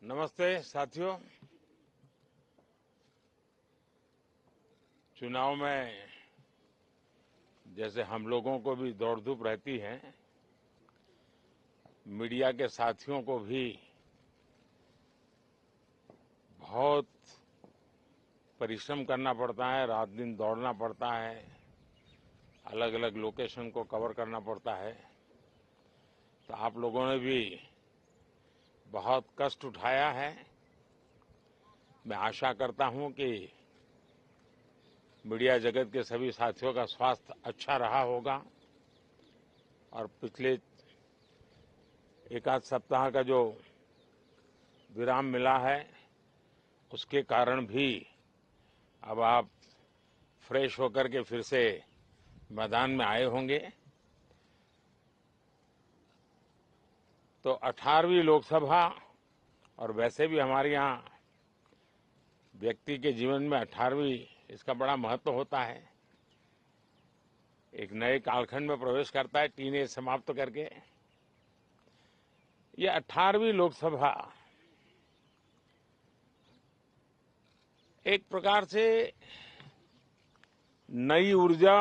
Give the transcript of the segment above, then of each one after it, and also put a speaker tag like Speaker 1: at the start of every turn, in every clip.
Speaker 1: नमस्ते साथियों। चुनाव में जैसे हम लोगों को भी दौड़ धूप रहती है, मीडिया के साथियों को भी बहुत परिश्रम करना पड़ता है, रात दिन दौड़ना पड़ता है, अलग अलग लोकेशन को कवर करना पड़ता है। तो आप लोगों ने भी बहुत कष्ट उठाया है। मैं आशा करता हूं कि मीडिया जगत के सभी साथियों का स्वास्थ्य अच्छा रहा होगा और पिछले एक आध सप्ताह का जो विराम मिला है उसके कारण भी अब आप फ्रेश होकर के फिर से मैदान में आए होंगे। तो 18वीं लोकसभा, और वैसे भी हमारे यहाँ व्यक्ति के जीवन में 18वीं इसका बड़ा महत्व होता है। एक नए कालखंड में प्रवेश करता है, टीनेज समाप्त करके। ये 18वीं लोकसभा एक प्रकार से नई ऊर्जा,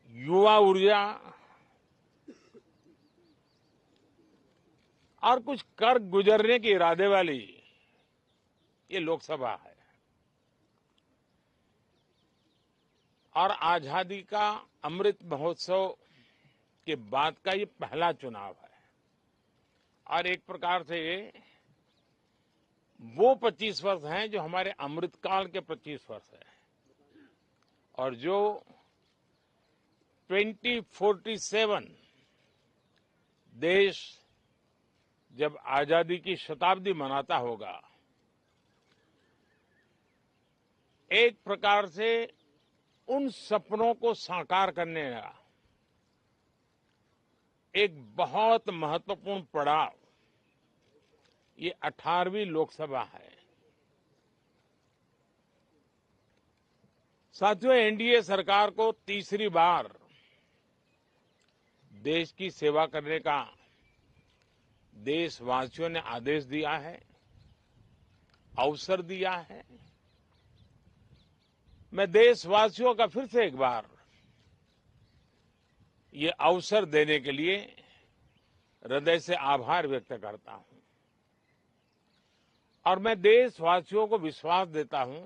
Speaker 1: युवा ऊर्जा और कुछ कर गुजरने के इरादे वाली ये लोकसभा है और आजादी का अमृत महोत्सव के बाद का ये पहला चुनाव है। और एक प्रकार से ये वो 25 वर्ष हैं जो हमारे अमृतकाल के 25 वर्ष है और जो 2047 देश जब आजादी की शताब्दी मनाता होगा, एक प्रकार से उन सपनों को साकार करने का एक बहुत महत्वपूर्ण पड़ाव ये 18वीं लोकसभा है। साथियों, एनडीए सरकार को तीसरी बार देश की सेवा करने का देशवासियों ने आदेश दिया है, अवसर दिया है। मैं देशवासियों का फिर से एक बार ये अवसर देने के लिए हृदय से आभार व्यक्त करता हूं और मैं देशवासियों को विश्वास देता हूं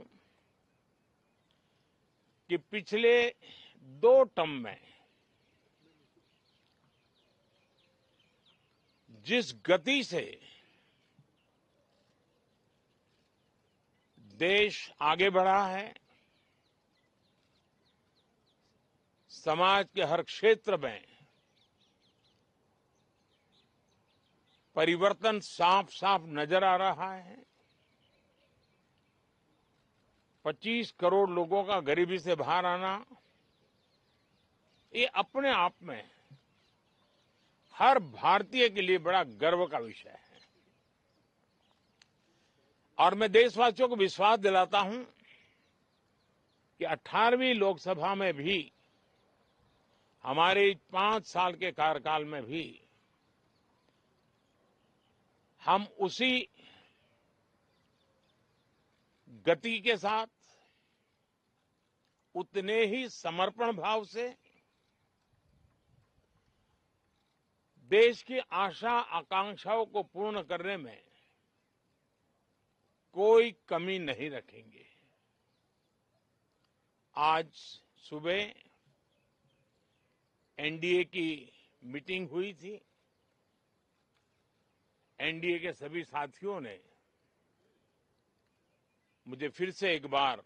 Speaker 1: कि पिछले 2 टर्म में जिस गति से देश आगे बढ़ा है, समाज के हर क्षेत्र में परिवर्तन साफ साफ नजर आ रहा है। 25 करोड़ लोगों का गरीबी से बाहर आना, ये अपने आप में हर भारतीय के लिए बड़ा गर्व का विषय है। और मैं देशवासियों को विश्वास दिलाता हूं कि 18वीं लोकसभा में भी, हमारे 5 साल के कार्यकाल में भी, हम उसी गति के साथ, उतने ही समर्पण भाव से देश की आशा आकांक्षाओं को पूर्ण करने में कोई कमी नहीं रखेंगे। आज सुबह एनडीए की मीटिंग हुई थी। एनडीए के सभी साथियों ने मुझे फिर से एक बार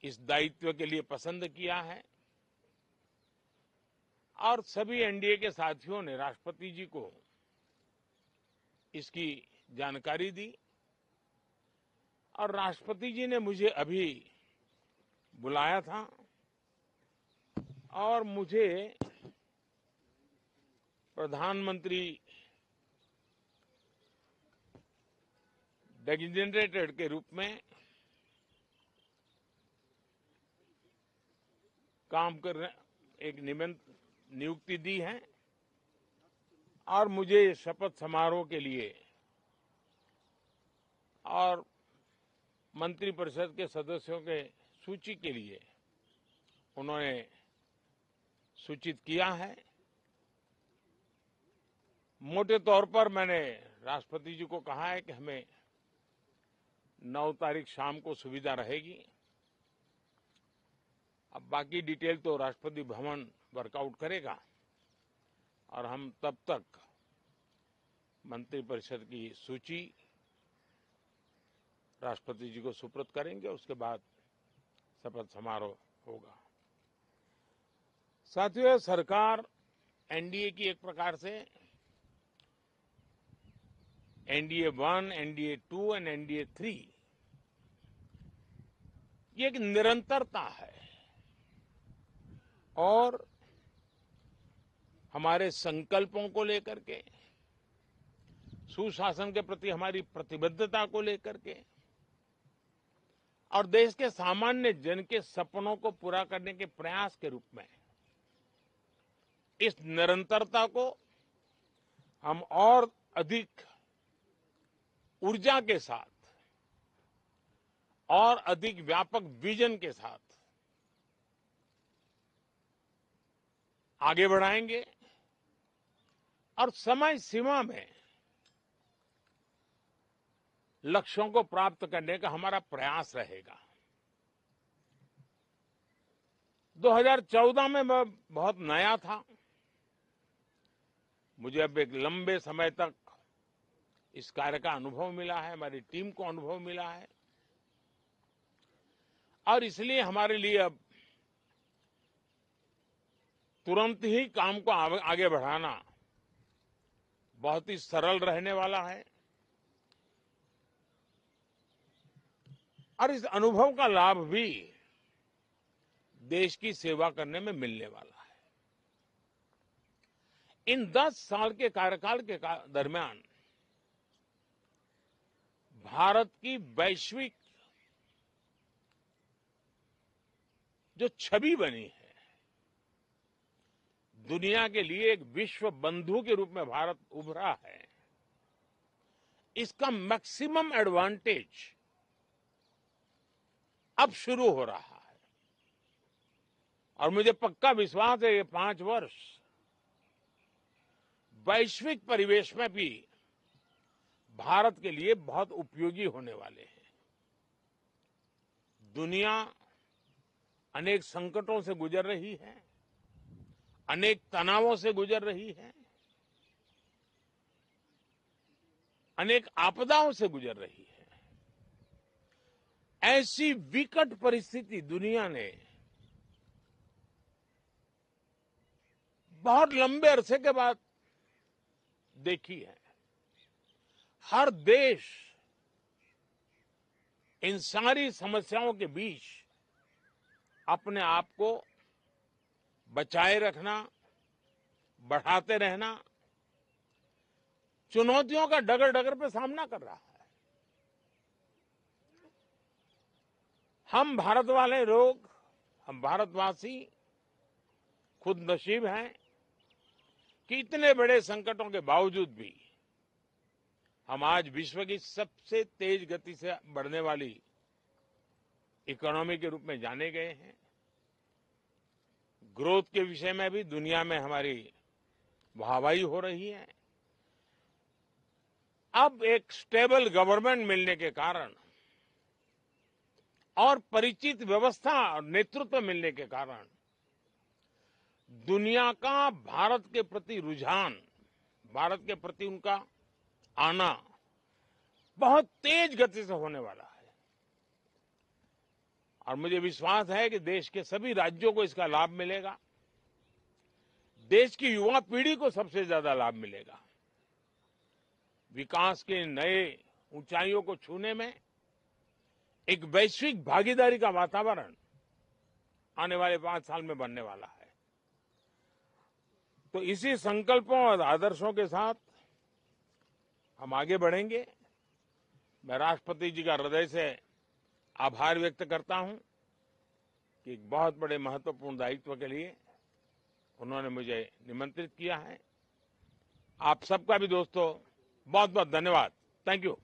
Speaker 1: इस दायित्व के लिए पसंद किया है और सभी एनडीए के साथियों ने राष्ट्रपति जी को इसकी जानकारी दी और राष्ट्रपति जी ने मुझे अभी बुलाया था और मुझे प्रधानमंत्री डेजिग्नेटेड के रूप में काम करने एक नियुक्ति दी है और मुझे शपथ समारोह के लिए और मंत्रिपरिषद के सदस्यों के सूची के लिए उन्होंने सूचित किया है। मोटे तौर पर मैंने राष्ट्रपति जी को कहा है कि हमें 9 तारीख शाम को सुविधा रहेगी। अब बाकी डिटेल तो राष्ट्रपति भवन वर्कआउट करेगा और हम तब तक मंत्रिपरिषद की सूची राष्ट्रपति जी को सुपुर्द करेंगे। उसके बाद शपथ समारोह होगा। साथियों, सरकार एनडीए की एक प्रकार से एनडीए 1, एनडीए 2 और एनडीए 3 ये एक निरंतरता है और हमारे संकल्पों को लेकर के, सुशासन के प्रति हमारी प्रतिबद्धता को लेकर के और देश के सामान्य जन के सपनों को पूरा करने के प्रयास के रूप में इस निरंतरता को हम और अधिक ऊर्जा के साथ और अधिक व्यापक विजन के साथ आगे बढ़ाएंगे और समय सीमा में लक्ष्यों को प्राप्त करने का हमारा प्रयास रहेगा। 2014 में मैं बहुत नया था। मुझे अब एक लंबे समय तक इस कार्य का अनुभव मिला है, हमारी टीम को अनुभव मिला है और इसलिए हमारे लिए अब तुरंत ही काम को आगे बढ़ाना बहुत ही सरल रहने वाला है और इस अनुभव का लाभ भी देश की सेवा करने में मिलने वाला है। इन 10 साल के कार्यकाल के दरमियान भारत की वैश्विक जो छवि बनी है, दुनिया के लिए एक विश्व बंधु के रूप में भारत उभरा है, इसका मैक्सिमम एडवांटेज अब शुरू हो रहा है और मुझे पक्का विश्वास है ये 5 वर्ष वैश्विक परिवेश में भी भारत के लिए बहुत उपयोगी होने वाले हैं। दुनिया अनेक संकटों से गुजर रही है, अनेक तनावों से गुजर रही है, अनेक आपदाओं से गुजर रही है। ऐसी विकट परिस्थिति दुनिया ने बहुत लंबे अरसे के बाद देखी है। हर देश इन सारी समस्याओं के बीच अपने आप को बचाए रखना, बढ़ाते रहना, चुनौतियों का डगर डगर पे सामना कर रहा है। हम भारत वाले लोग, हम भारतवासी खुद नसीब हैं कि इतने बड़े संकटों के बावजूद भी हम आज विश्व की सबसे तेज गति से बढ़ने वाली इकोनॉमी के रूप में जाने गए हैं। ग्रोथ के विषय में भी दुनिया में हमारी वाहवाही हो रही है। अब एक स्टेबल गवर्नमेंट मिलने के कारण और परिचित व्यवस्था और नेतृत्व मिलने के कारण दुनिया का भारत के प्रति रुझान, भारत के प्रति उनका आना बहुत तेज गति से होने वाला है और मुझे विश्वास है कि देश के सभी राज्यों को इसका लाभ मिलेगा। देश की युवा पीढ़ी को सबसे ज्यादा लाभ मिलेगा। विकास के नए ऊंचाइयों को छूने में एक वैश्विक भागीदारी का वातावरण आने वाले 5 साल में बनने वाला है। तो इसी संकल्पों और आदर्शों के साथ हम आगे बढ़ेंगे। मैं राष्ट्रपति जी का हृदय से आभार व्यक्त करता हूं कि एक बहुत बड़े महत्वपूर्ण दायित्व के लिए उन्होंने मुझे निमंत्रित किया है आप सबका भी दोस्तों बहुत बहुत धन्यवाद। Thank you.